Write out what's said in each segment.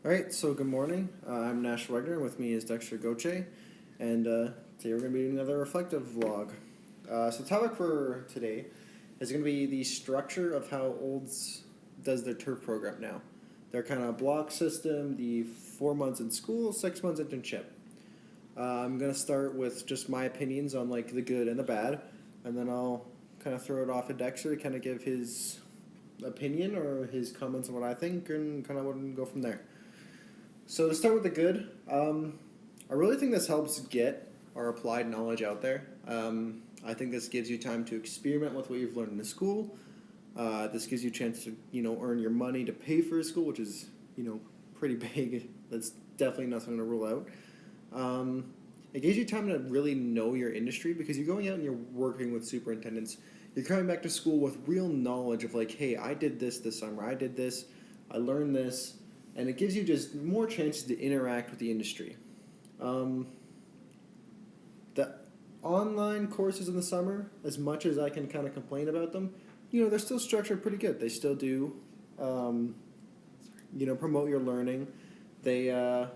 All right, so good morning. I'm Nash Wegner, and with me is Dexter Goche, and today we're going to be doing another reflective vlog. So the topic for today is going to be the structure of how Olds does their turf program now. Their kind of block system, the 4 months in school, 6 months internship. I'm going to start with just my opinions on like the good and the bad, and then I'll kind of throw it off to Dexter to kind of give his opinion or his comments on what I think, and kind of go from there. So to start with the good, I really think this helps get our applied knowledge out there. I think this gives you time to experiment with what you've learned in the school. This gives you a chance to earn your money to pay for a school, which is pretty big. That's definitely not something to rule out. It gives you time to really know your industry because you're going out and you're working with superintendents. You're coming back to school with real knowledge of like, hey, I did this summer. I did this. I learned this, and it gives you just more chances to interact with the industry. Um, the online courses in the summer, as much as I can kind of complain about them, they're still structured pretty good. They still do, um, promote your learning. They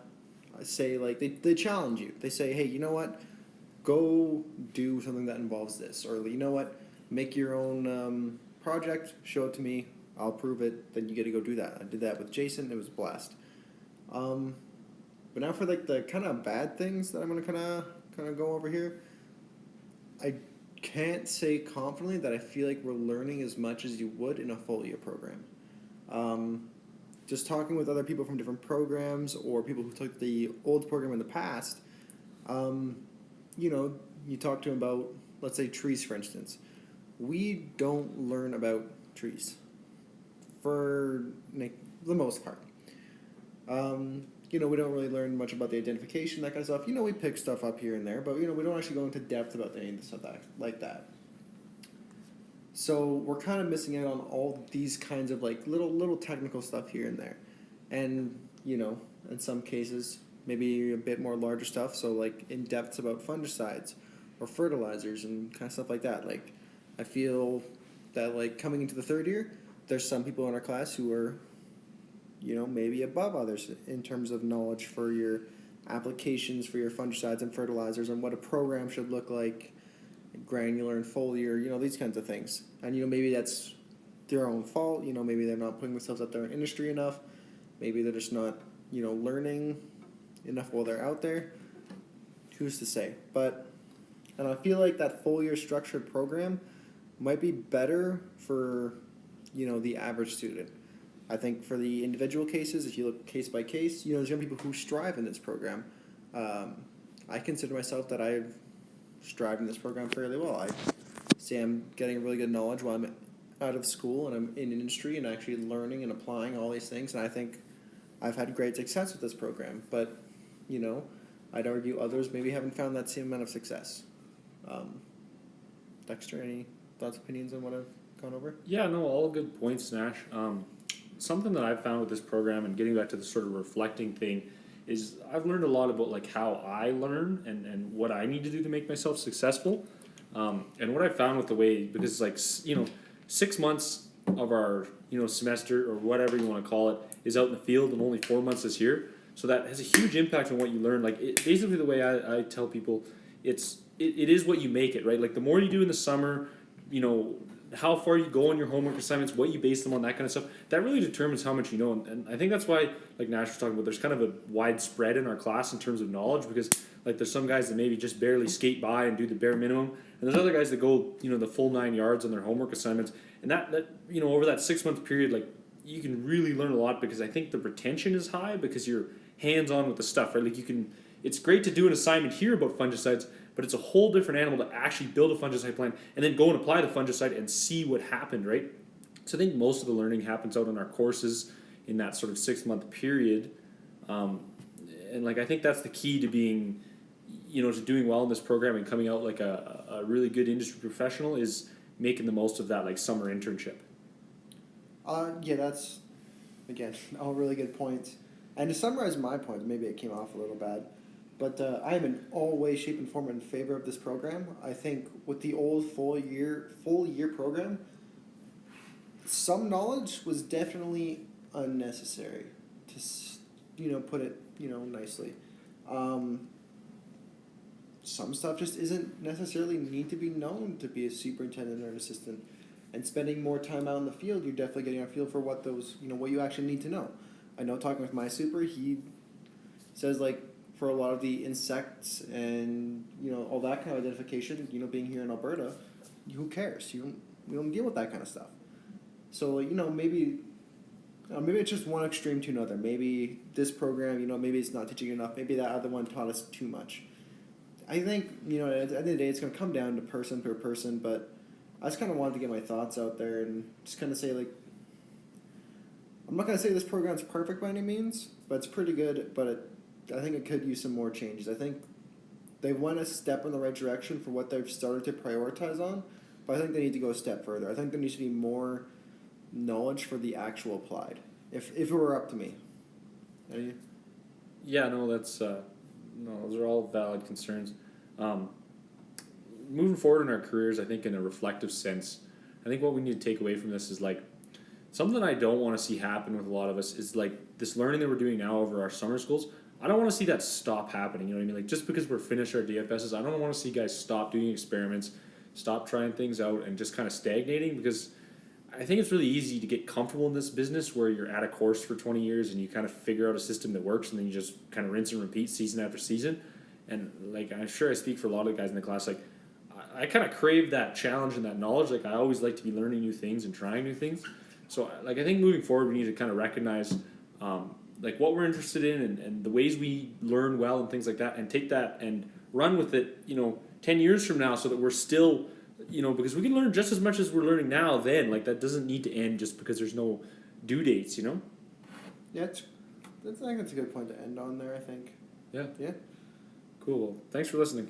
say like they challenge you. They say, hey, you know what? Go do something that involves this, or you know what? Make your own project. Show it to me. I'll prove it. Then you get to go do that. I did that with Jason. It was a blast. Um, but now for like the kind of bad things that I'm gonna kind of go over here. I can't say confidently that I feel like we're learning as much as you would in a full year program. Um, just talking with other people from different programs or people who took the old program in the past, um, you talk to them about, let's say, trees, for instance. We don't learn about trees for the most part. We don't really learn much about the identification, that kind of stuff. We pick stuff up here and there, but we don't actually go into depth about any of the stuff like that. So we're kind of missing out on all these kinds of like little technical stuff here and there, and in some cases maybe a bit more larger stuff. So like in depths about fungicides or fertilizers and kind of stuff like that. Like I feel that like coming into the third year, there's some people in our class who are maybe above others in terms of knowledge for your applications for your fungicides and fertilizers and what a program should look like, granular and foliar, these kinds of things. And maybe that's their own fault. Maybe they're not putting themselves out there in industry enough. Maybe they're just not learning enough while they're out there. Who's to say? And I feel like that full year structured program might be better for the average student. I think for the individual cases, if you look case by case, there's young people who strive in this program. I consider myself that I've strived in this program fairly well. I say I'm getting really good knowledge while I'm out of school and I'm in industry and actually learning and applying all these things. And I think I've had great success with this program. But, I'd argue others maybe haven't found that same amount of success. Um, Dexter, any thoughts, opinions on what I've gone over? Yeah, no, all good points, Nash. Something that I've found with this program and getting back to the sort of reflecting thing is I've learned a lot about like how I learn and what I need to do to make myself successful. And what I found with the way, because like 6 months of our semester or whatever you want to call it is out in the field and only 4 months this year, so that has a huge impact on what you learn. Like basically the way I tell people, it is what you make it, right? Like the more you do in the summer, how far you go on your homework assignments, what you base them on, that kind of stuff, that really determines how much you know. And I think that's why, like Nash was talking about, there's kind of a wide spread in our class in terms of knowledge, because like there's some guys that maybe just barely skate by and do the bare minimum, and there's other guys that go the full 9 yards on their homework assignments. And that over that 6 month period, like you can really learn a lot, because I think the retention is high because you're hands on with the stuff, right? Like it's great to do an assignment here about fungicides, but it's a whole different animal to actually build a fungicide plan and then go and apply the fungicide and see what happened, right? So I think most of the learning happens out in our courses in that sort of 6 month period. And like I think that's the key to being, to doing well in this program and coming out like a really good industry professional, is making the most of that like summer internship. Yeah, that's, again, all really good points. And to summarize my points, maybe it came off a little bad, but I am in all ways, shape, and form in favor of this program. I think with the old full year program, some knowledge was definitely unnecessary. put it, nicely. Um, some stuff just isn't necessarily need to be known to be a superintendent or an assistant. And spending more time out in the field, you're definitely getting a feel for what those, what you actually need to know. I know talking with my super, he says like for a lot of the insects and all that kind of identification, being here in Alberta, who cares? We don't deal with that kind of stuff. So maybe maybe it's just one extreme to another. Maybe this program, maybe it's not teaching enough. Maybe that other one taught us too much. I think at the end of the day, it's gonna come down to person per person. But I just kind of wanted to get my thoughts out there and just kind of say like, I'm not gonna say this program's perfect by any means, but it's pretty good. But I think it could use some more changes. I think they went a step in the right direction for what they've started to prioritize on, but I think they need to go a step further. I think there needs to be more knowledge for the actual applied. If it were up to me. Any? Yeah, no, that's no, those are all valid concerns. Moving forward in our careers, I think in a reflective sense, I think what we need to take away from this is like something I don't want to see happen with a lot of us is like this learning that we're doing now over our summer schools. I don't want to see that stop happening. You know what I mean? Like just because we're finished our DFSs, I don't want to see guys stop doing experiments, stop trying things out, and just kind of stagnating because I think it's really easy to get comfortable in this business where you're at a course for 20 years and you kind of figure out a system that works and then you just kind of rinse and repeat season after season. And like I'm sure I speak for a lot of the guys in the class, like I kind of crave that challenge and that knowledge. Like I always like to be learning new things and trying new things. So like I think moving forward we need to kind of recognize like what we're interested in and the ways we learn well and things like that and take that and run with it 10 years from now so that we're still because we can learn just as much as we're learning now then. Like that doesn't need to end just because there's no due dates. Yeah, I think that's a good point to end on there. I think. Yeah. Yeah. Cool. Well, thanks for listening.